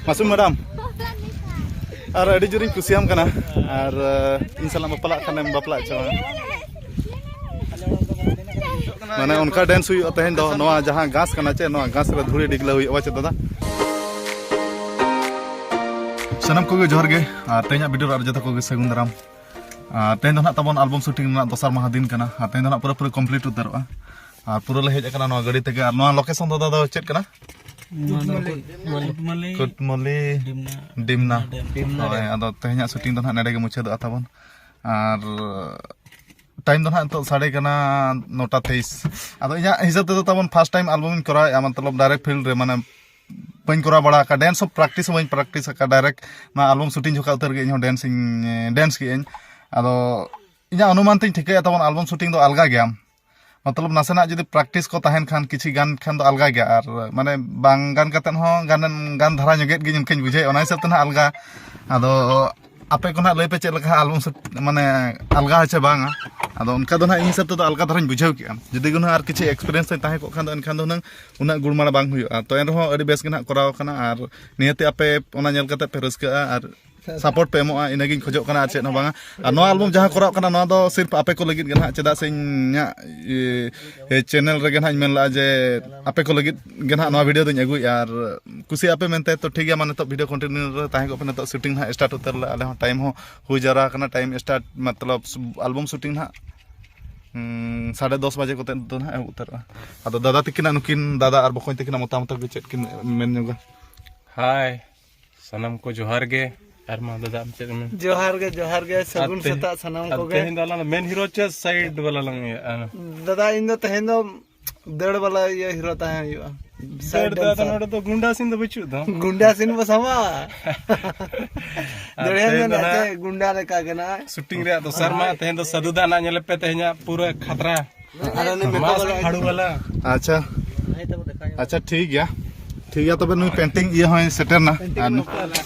Masuk madam. Ar adi juring kusiam kana. Ar in salam bapalak kana bapalak cawa. Mana unka dance hui tehen do noa jahan gas kana che noa gas re dhuri digla hui awa che dada. Sanam koge johar ge tenya video ar jata koge sagun daram. Tehen do nak tabon album shooting na dosar mahadin kana. Tehen do nak pura complete utarwa. Pura le hej kana noa gadi tege ar noa location do dada chet kana. Kutmali Dimna. Ado tehnya shooting do nade ge mucha do atabon. Ar time do nto sade kana 9:23. Ado inya hisab te tabon first time album in kora matlab direct field re mane pain kora bada ka dance of practice main practice ka direct na album shooting joka utar ge inho dancing dance ki en. Ado inya anuman tin thike tabon album shooting do alga gya. मतलब नासेना जदि practice को तहन खान किछि गान खान तो अलगा गया और माने बांग गान कतन हो गान धारा नगेट गे इनकन बुझे ओना हिसाब तना अलगा आदो आपे को ना लय पे चेल लखा एल्बम माने अलगा है चे बांगा आदो उनका दो ना इन हिसाब तो अलगा धाराñ बुझाव किया जदि गुना आर किछि एक्सपीरियंस ताहे को खान दो एनखान दो नंग उना गुणमाना बांग हुयो तो एन रहो अडी बेस गे ना कराव kana आर नियते आपे ओना नेल कते पे रस्का आर सपोर्ट पे एमोआ इनागिन खोजो kana चे न बांगा आर नो एल्बम जहां कराव kana नो दो सिर्फ आपे को लगित गे ना चेदा से न्या चैनल रे गे ना मेनला जे आपे को लगित गे ना नो वीडियो दኝ अगुई यार कुसी आपे मेनते तो ठीक गया माने तो वीडियो कंटिन्यू ताहे को पे तो शूटिंग ना स्टार्ट उतर ला आले टाइम हो हुई जरा kana टाइम स्टार्ट मतलब एल्बम शूटिंग ना 10:30 बजे को तो ना उतर आदो दादा तिकिना नुकिन दादा आर बखोय तिकिना मोटा मोटा चेत किन मेन जोगा हाय सनम को जोहार गे आर मा दादा हम चेत में जोहार गे सगुन सता सनम को गे तेहेन दाला मेन हीरो चे साइड वाला लंग दादा इन दो तेहेन दो दड़ वाला ये हीरो ताहे हुआ साइड दादा नोड तो गुंडा सिन दो बचु दो गुंडा सिन बसवा दड़ेन ने गुंडा रे का गना शूटिंग रे तो शर्मा तेहेन दो सदुदा ना नेले पे तेहेnya पूरा खतरा अरे ने मेको फाड़ू वाला अच्छा ठीक है तबे नुई पेंटिंग ये होय सेटर ना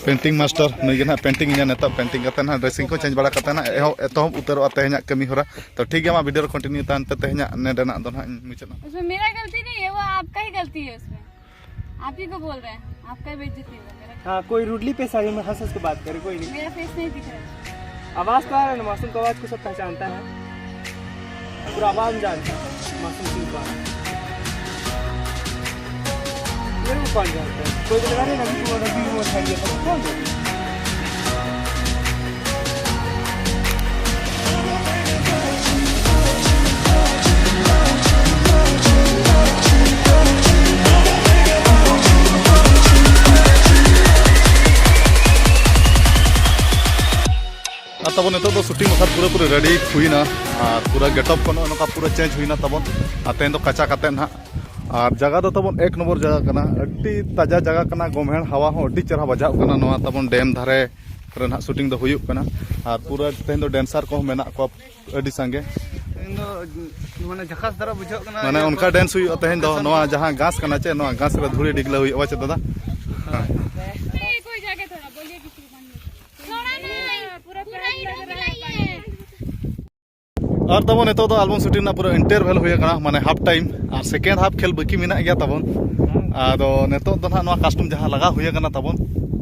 पेंटिंग मास्टर नुई गे ना पेंटिंग इना नेता पेंटिंग कते ना ड्रेसिंग को चेंज बड़ा कते ना एतो उतरो तेहेnya कमी होरा तो ठीक है मा वीडियो कंटिन्यू तान ते तेहेnya नेडे ना दो ना मुझे ना उसमें मेरा गलती नहीं है, वो आपका ही गलती है उसमें। आप ही को बोल रहे हैं, आपका ही बेइज्जती है मेरा। हां कोई रूडली पे सारी में हंस-हंस के बात करे कोई नहीं। मेरा फेस नहीं दिख रहा है। आवाज तो आ रहा है ना, मासूम की आवाज को सब पहचानता है, पूरा आवाज जानता है मासूम की आवाज। ये वो कौन जानता है? कोई तो लगा नहीं ना कि वो रवि वो था ये तो कौन है? तब नितो शूटिंग बखा पूरा रेडी हुईना और पूरा गेटअप को नोका पूरा चेंज हुईना तब तेन दो कचा कते ना और जगह दो तब एक नंबर जगह कना अड्डी ताजा जगह कना गोमेण हवा हो अड्डी चरहा बजाव कना नोआ तब डैम धारे रे ना शूटिंग दो हुयुक कना और पूरा तेन दो डांसर को मेना को अड्डी संगे माने झकास दरा बुझो कना माने उनका डांस हुई तेन दो नोआ जहां घास कना चे नोआ घास रे धुरी डिगला हुई अवा चे दादा कोई जाके थोड़ा बोलिए किसी को थोड़ा नहीं पूरा और तब नितो दो एल्बम शूटिंग ना पूरा इंटरवल हुई कना माने हाफ टाइम और सेकेंड हाफ खेल बाकी मेना गया तबन आदो नितो दो ना कस्टम जहां लगा हुई कना तबन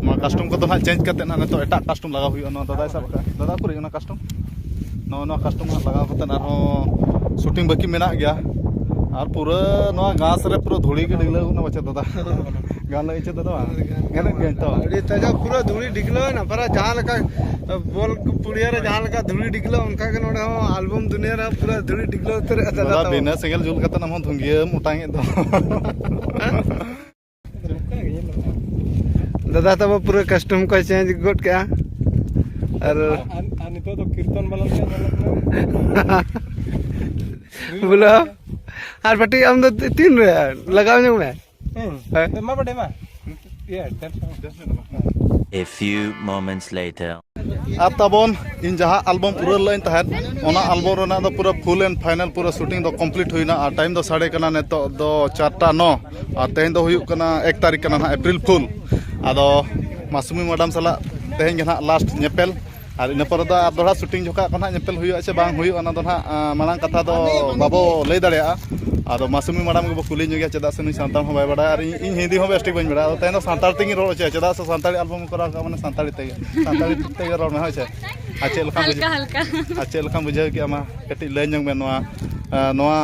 मा कस्टम को तो ना चेंज करते ना नितो एटा कस्टम लगा हुई ना दादा सब दादा पुरी ना कस्टम नो कस्टम लगा करते ना शूटिंग बाकी मेना गया और पूरा नो घास रे पूरा धूली के डिगला ना बचे दादा गान लगे चे दादा गान के तो अरे ताजा पूरा धूली डिगलो ना पर जहां लका बोल पुड़िया रे जहां लका धूली डिगलो उनका के नोडे हो एल्बम दुनिया रे पूरा धूली डिगलो उतर दादा बिना सिंगल जुल करते ना धुंगिया मोटांगे तो दादा तब पूरा कस्टम को चेंज गोट क्या और नितो तो कीर्तन वाला बोलो और बटी हम तो तीन रे लगाओ जो मैं मा बडे मा A few moments later. अब तबन इन जहां एल्बम पूरा लाइन तहन ओना एल्बम रना दो पूरा फुल एंड फाइनल पूरा शूटिंग दो कंप्लीट हुईना और टाइम दो साढ़े कना नेतो दो 4:09 और तेन दो हुयुक कना 1 तारीख कना अप्रैल फुल आदो मासूमी मैडम सला तेहेन गे ना लास्ट नेपेल ᱟᱨ ᱤᱱᱟᱹ ᱯᱚᱨᱮ ᱫᱚ ᱟᱨ ᱫᱚᱲᱦᱟ ᱥᱩᱴᱤᱝ ᱡᱚᱠᱷᱟ ᱠᱚ ᱱᱟᱦᱟᱜ ᱧᱮᱯᱮᱞ ᱦᱩᱭᱩᱜᱼᱟ ᱥᱮ ᱵᱟᱝ ᱦᱩᱭᱩᱜᱼᱟ ᱚᱱᱟ ᱫᱚ ᱱᱟᱦᱟᱜ ᱢᱟᱲᱟᱝ ᱠᱟᱛᱷᱟ ᱫᱚ ᱵᱟᱵᱚ ᱞᱟᱹᱭ ᱫᱟᱲᱮᱭᱟᱜᱼᱟ ᱟᱫᱚ ᱢᱟᱥᱩᱢᱤ ᱢᱟᱰᱟᱢ ᱜᱮᱵᱚ ᱠᱩᱞᱤ ᱧᱚᱜᱮᱭᱟ ᱪᱮᱫᱟᱜ ᱥᱮ ᱱᱩᱭ ᱥᱟᱱᱛᱟᱲ ᱦᱚᱸ ᱵᱟᱭ ᱵᱟᱲᱟᱭᱟ ᱟᱨ ᱤᱧ ᱦᱤᱱᱫᱤ ᱦᱚᱸ ᱵᱮᱥ ᱴᱷᱤᱠ ᱵᱟᱹᱧ ᱵᱟᱲᱟᱭᱟ ᱟᱫᱚ ᱛᱮᱦᱮᱧ ᱫᱚ ᱥᱟᱱᱛᱟᱲ ᱛᱮᱜᱮᱧ ᱨᱚᱲ ᱦᱚᱪᱚᱭᱟ ᱪᱮᱫᱟᱜ ᱥᱮ ᱥᱟᱱᱛᱟᱲᱤ ᱮᱞᱵᱟᱢ ᱠᱚᱨᱟᱣ ᱠᱟᱜᱼᱟ ᱢᱟᱱᱮ ᱥᱟᱱᱛᱟᱲᱤ ᱛᱮᱜᱮ ᱨᱚᱲ ᱢᱮ ᱦᱳᱭ ᱥᱮ ᱟᱨ ᱪᱮᱫ ᱞᱮᱠᱟᱢ हल्का ᱵᱩᱡᱷᱟᱹᱣ हल्का ᱟᱨ ᱪᱮᱫ ᱞᱮᱠᱟᱢ ᱵᱩᱡᱷᱟᱹᱣ ᱠᱮᱜᱼᱟ ᱢᱟ ᱠᱟᱹᱴᱤᱡ ᱞᱟᱹᱭ ᱧᱚᱜ ᱢᱮ ᱱᱚᱣᱟ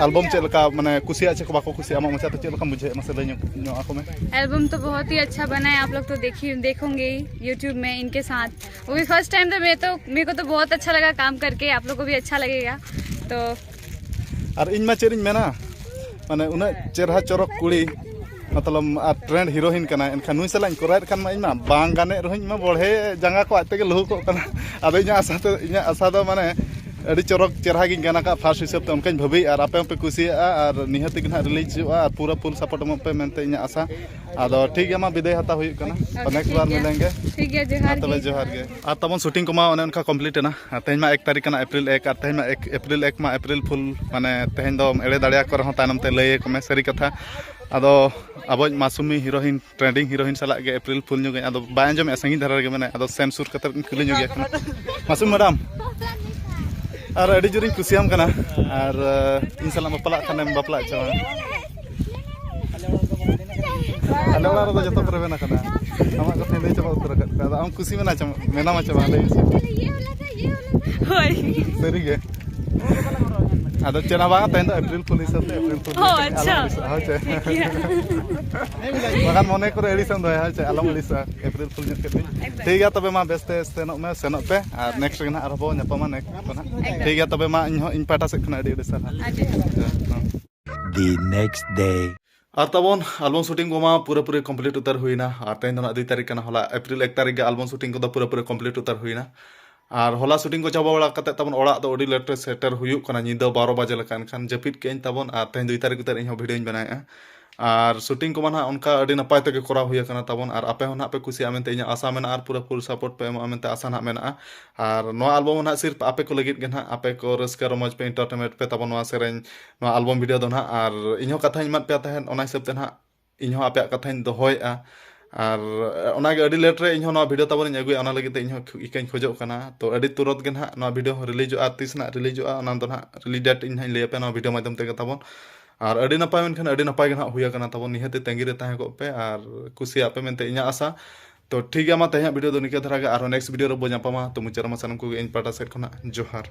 ᱮᱞᱵᱟᱢ ᱪᱮᱫ ᱞᱮᱠᱟ ᱢᱟᱱᱮ ᱠᱩᱥᱤᱭᱟᱜ ᱪᱮ ᱠᱚ ᱵᱟᱠᱚ ᱠᱩᱥᱤᱭᱟᱜᱼᱟ ᱟᱢᱟᱜ ᱢᱚᱪᱟᱛᱮ ᱪᱮᱫ ᱞᱮᱠᱟᱢ ᱵᱩᱡᱷᱟᱹᱣ ᱢᱟᱥᱮ ᱞᱟᱹᱭ ᱧᱚᱜ ᱟᱠᱚ ᱢᱮ एल्बम तो बहुत ही अच्छा बना है, आप लोग तो देखोगे ही यूट्यूब में इनके साथ। वो भी फर्स्ट टाइम था, मेरे को तो बहुत अच्छा लगा काम करके, आप लोग को भी अच्छा लगेगा। तो और इन चेद मेना माने उन्हें चेहरा चरक कुड़ी मतलब ट्रेंड हीरोइन कना एनखान नुई साला कोराय खान मा इमा बांग गाने रहिन मा बड़े जंगा को आते के लहु को कना आदो इना आशा दो माने अड़ी चरक चेहरा गिन गाना का फास्ट हिसाब ते उनका भाभी और आपे पे कुसिया और निहति गिन रिलीज हुआ और पूरा फुल सपोर्ट म पे मेनते इना आशा आदो ठीक है मा विदाय हता हुई कना नेक्स्ट बार मिलेंगे ठीक है, जोहार गे आ तबन शूटिंग को मा ओने उनका कंप्लीट ना तेज मा 1 तारीख कना अप्रैल 1 और तेज मा 1 अप्रैल 1 मा अप्रैल फुल माने तेज दो एड़े दाड़िया को रह तायनम ते लय को मे सरी कथा आदो अब मासूमी हीरोइन ट्रेंडिंग हीरोइन साला गे अप्रैल फुल नुगे आदो बाय अंजम संगी धरा गे माने आदो सेंसुर कतर कुली नुगे मासूम मैडम और अड़ी जोरिन कुसियाम कना और इन साला बापला खानेम बापला चावा आले वाला रो जतो करे ना कना आमा कथे लई चाबा उतर का आम खुशी में ना चाम मेना मा चाबा लई होय सरी गे आदो चना बा तेन अप्रैल फुल हिसाब ते अप्रैल फुल ओ अच्छा हो छे बागान मने करे एडी सन दया छे आलम एडी सा अप्रैल फुल जत के ठीक है तबे मा बेस्ते सेनोक में सेनोक पे और नेक्स्ट गे ना आरबो न्यापमा नेक्स्ट ना ठीक है तबे मा इन पाटा से खना एडी सा The next day. और तबन एल्बम शूटिंग को मा पूरा कंप्लीट उतर हुईना और तेन दो 2 तारीख कना होला अप्रैल 1 तारीख के एल्बम शूटिंग को पूरा कंप्लीट उतर हुईना और होला शूटिंग को चाबा बड़ा कते तबन ओड़ा दो अडी लेट सेटर हुयुक कना निदा 12 बजे लकान खान जपित केन तबन और तेन 2 तारीख उतर इन वीडियो बनाया और शूटिंग को माना उनका अडी नपाय तक करा हुई कना तबन और आपे होना पे खुशी आमेनते इन आशा मेना और पूरा फुल सपोर्ट पे आमेनते आशा ना मेना और नो एल्बम ना सिर्फ आपे को लगित गे ना आपे को रस्का रमज पे एंटरटेनमेंट पे तबन नो सेरेन नो एल्बम वीडियो दो ना और इन कथा इन मत पे तहन ओना हिसाब ते ना इन आपे कथा इन दोहोयआ और ओनागे अडी लेट रे इन नो वीडियो तबन इन अगुया ओना लगित इन इकाइन खोजो कना तो अडी तुरंत गे ना नो वीडियो रिलीज आ तीस ना रिलीज आ ओना दो ना रिलीज डेट इन लay पे नो वीडियो माध्यम ते तबन और अड़ी नपाय मेनखान अड़ी नपाय गना हुई कना तबन निहते तेंगी रे ताहे को पे और कुसिया पे मेनते इना आशा तो ठीक है मा तेहा वीडियो दो निके धरा गे और नेक्स्ट वीडियो रे बो जापामा तो मुचारा मा सनम को इन पाटा सेट खना जोहार।